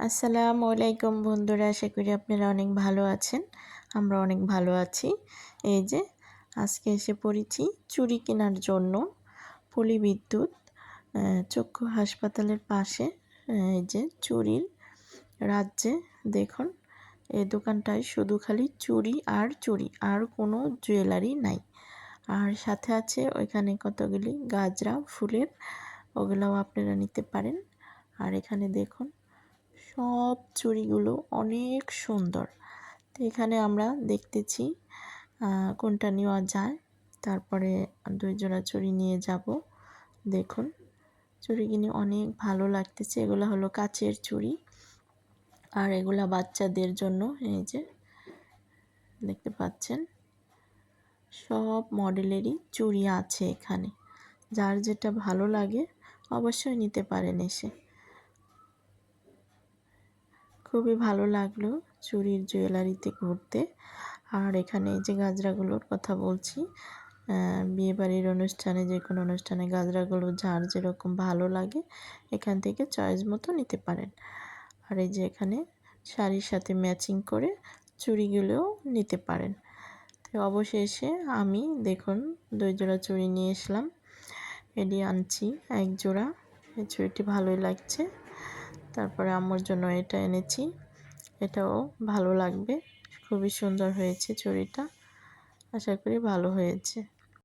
আসসালামু আলাইকুম বন্ধুরা, আশা করি আপনারা অনেক ভালো আছেন। আমরা অনেক ভালো আছি। এই যে আজকে এসে পড়েছি চুড়ি কেনার জন্য। পল্লী বিদ্যুৎ চক্ষু হাসপাতালের পাশে এই যে চুড়ির রাজ্যে দেখুন, এই দোকানটায় শুধু খালি চুড়ি আর চুড়ি, আর কোনো জুয়েলারি নাই। আর সাথে আছে ওইখানে কতগুলি গাজরা ফুলের, ওগুলোও আপনারা নিতে পারেন। আর এখানে দেখুন সব চুড়িগুলো অনেক সুন্দর। তো এখানে আমরা দেখতেছি কোনটা নেওয়া যায়। তারপরে 2 জোড়া চুড়ি নিয়ে যাব। দেখুন চুড়িগুলি অনেক ভালো লাগতেছে। এগুলো হলো কাচের চুড়ি, আর এগুলা বাচ্চাদের জন্য। এই যে দেখতে পাচ্ছেন সব মডেলেরই চুড়ি আছে এখানে। যার যেটা ভালো লাগে অবশ্যই নিতে পারেন এসে। খুবই ভালো লাগলো চুড়ির জুয়েলারিতে ঘুরতে। আর এখানে এই যে গাজরাগুলোর কথা বলছি, বিয়েবাড়ির অনুষ্ঠানে, যে কোনো অনুষ্ঠানে গাজরাগুলো যার যেরকম ভালো লাগে এখান থেকে চয়েস মতো নিতে পারেন। আর এই যে এখানে শাড়ির সাথে ম্যাচিং করে চুড়িগুলোও নিতে পারেন। তো অবশেষে আমি দেখুন 2 জোড়া চুড়ি নিয়ে এসলাম। এটি আনছি 1 জোড়া। এই চুড়িটি ভালোই লাগছে। তারপরে আম্মুর জন্য এটা এনেছি, এটাও ভালো লাগবে। খুবই সুন্দর হয়েছে চুড়িটা, আশা করি ভালো হয়েছে।